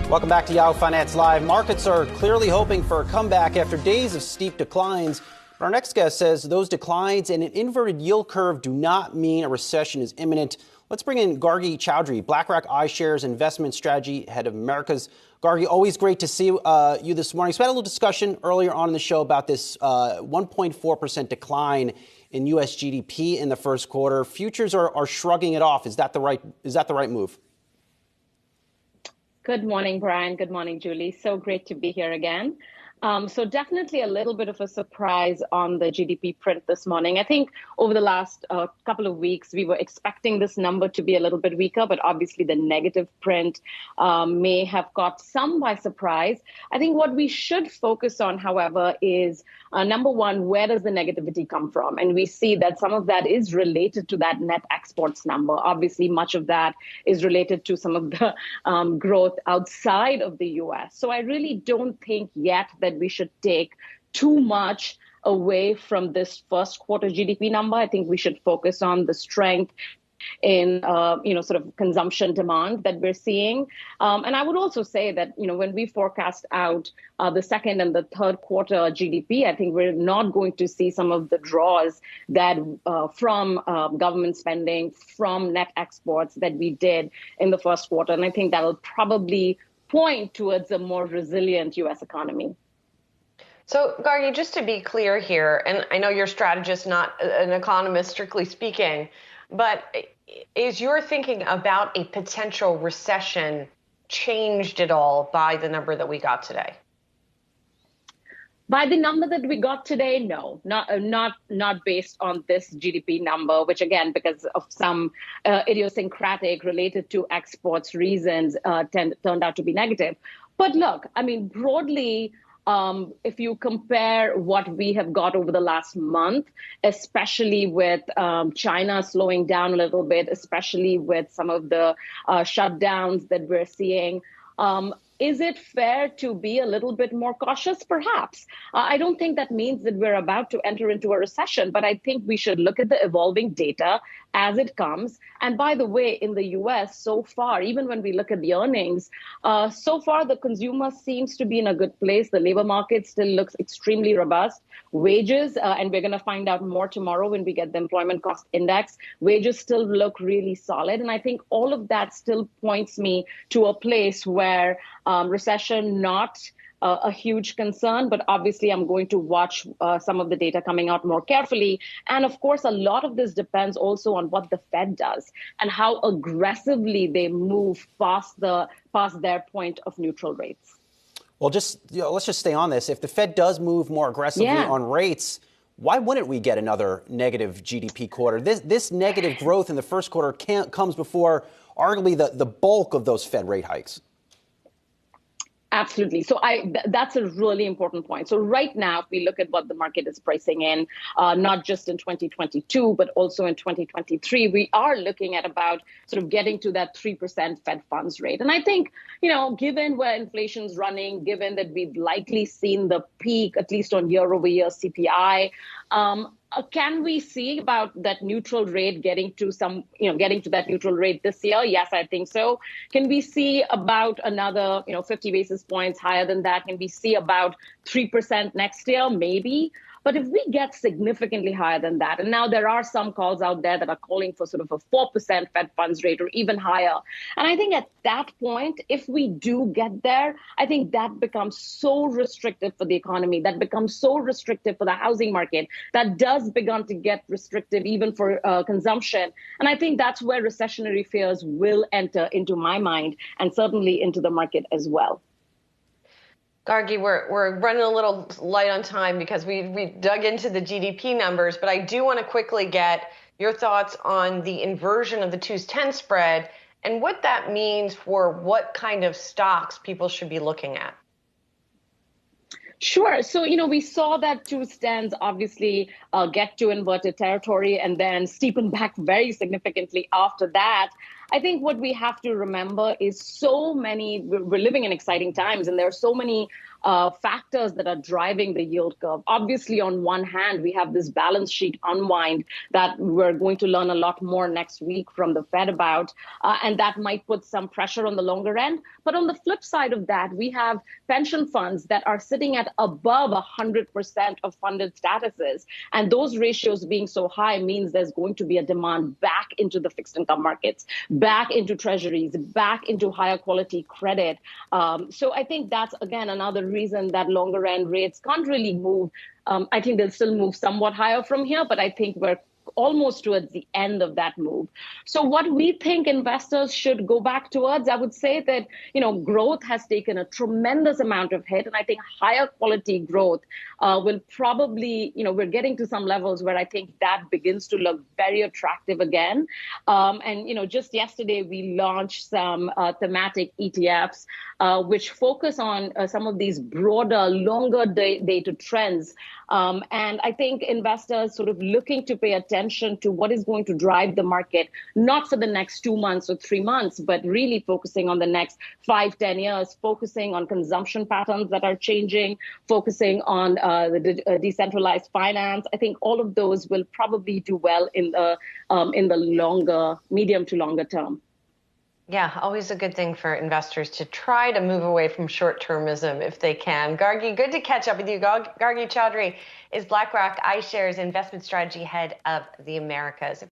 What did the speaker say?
Welcome back to Yahoo Finance Live. Markets are clearly hoping for a comeback after days of steep declines. But our next guest says those declines and an inverted yield curve do not mean a recession is imminent. Let's bring in Gargi Chaudhuri, BlackRock iShares investment strategy head of Americas. Gargi, always great to see you this morning. So we had a little discussion earlier on in the show about this 1.4% decline in U.S. GDP in the first quarter. Futures are shrugging it off. Is that the right move? Good morning, Brian. Good morning, Julie. So great to be here again. So definitely a little bit of a surprise on the GDP print this morning. I think over the last couple of weeks, we were expecting this number to be a little bit weaker, but obviously the negative print may have caught some by surprise. I think what we should focus on, however, is number one, where does the negativity come from? And we see that some of that is related to that net exports number. Obviously, much of that is related to some of the growth outside of the U.S. So I really don't think yet that we should take too much away from this first quarter GDP number. I think we should focus on the strength in, sort of consumption demand that we're seeing. And I would also say that, when we forecast out the second and the third quarter GDP, I think we're not going to see some of the draws that from government spending, from net exports that we did in the first quarter. And I think that'll probably point towards a more resilient U.S. economy. So, Gargi, just to be clear here, and I know you're a strategist, not an economist, strictly speaking, but is your thinking about a potential recession changed at all by the number that we got today? By the number that we got today, no, not based on this GDP number, which again, because of some idiosyncratic related to exports reasons, turned out to be negative. But look, I mean, broadly, if you compare what we have got over the last month, especially with China slowing down a little bit, especially with some of the shutdowns that we're seeing, is it fair to be a little bit more cautious? Perhaps. I don't think that means that we're about to enter into a recession, but I think we should look at the evolving data as it comes. And by the way, in the U.S. so far, even when we look at the earnings, so far the consumer seems to be in a good place. The labor market still looks extremely robust. Wages, and we're going to find out more tomorrow when we get the employment cost index, wages still look really solid. And I think all of that still points me to a place where recession, not a huge concern, but obviously I'm going to watch some of the data coming out more carefully. And of course, a lot of this depends also on what the Fed does and how aggressively they move past their point of neutral rates. Well, let's just stay on this. If the Fed does move more aggressively on rates, why wouldn't we get another negative GDP quarter? This negative growth in the first quarter comes before arguably the bulk of those Fed rate hikes. Absolutely. So that's a really important point. So right now, if we look at what the market is pricing in, not just in 2022, but also in 2023, we are looking at about sort of getting to that 3% Fed funds rate. And I think, given where inflation's running, given that we've likely seen the peak, at least on year-over-year CPI, can we see about that neutral rate getting to that neutral rate this year? Yes, I think so. Can we see about another, 50 basis points higher than that? Can we see about 3% next year? Maybe. But if we get significantly higher than that, and now there are some calls out there that are calling for sort of a 4% Fed funds rate or even higher. And I think at that point, if we do get there, I think that becomes so restrictive for the economy, that becomes so restrictive for the housing market, that does begin to get restrictive even for consumption. And I think that's where recessionary fears will enter into my mind and certainly into the market as well. Gargi, we're running a little light on time because we dug into the GDP numbers, but I do want to quickly get your thoughts on the inversion of the 2-10 spread and what that means for what kind of stocks people should be looking at. Sure. So, we saw that 2-10s obviously get to inverted territory and then steepen back very significantly after that. I think what we have to remember is we're living in exciting times and there are so many factors that are driving the yield curve. Obviously, on one hand, we have this balance sheet unwind that we're going to learn a lot more next week from the Fed about, and that might put some pressure on the longer end. But on the flip side of that, we have pension funds that are sitting at above 100% of funded statuses. And those ratios being so high means there's going to be a demand back into the fixed income markets, back into treasuries, back into higher quality credit. So I think that's, again, another reason that longer end rates can't really move. I think they'll still move somewhat higher from here, but I think we're almost towards the end of that move. So what we think investors should go back towards, I would say that, growth has taken a tremendous amount of hit. And I think higher quality growth will probably, we're getting to some levels where I think that begins to look very attractive again. And just yesterday, we launched some thematic ETFs, which focus on some of these broader, longer dated trends. And I think investors sort of looking to pay attention to what is going to drive the market, not for the next 2 months or 3 months, but really focusing on the next 5-10 years, focusing on consumption patterns that are changing, focusing on the decentralized finance. I think all of those will probably do well in the longer, medium to longer term. Yeah, always a good thing for investors to try to move away from short-termism if they can. Gargi, good to catch up with you. Gargi Chaudhuri is BlackRock iShares investment strategy head of the Americas.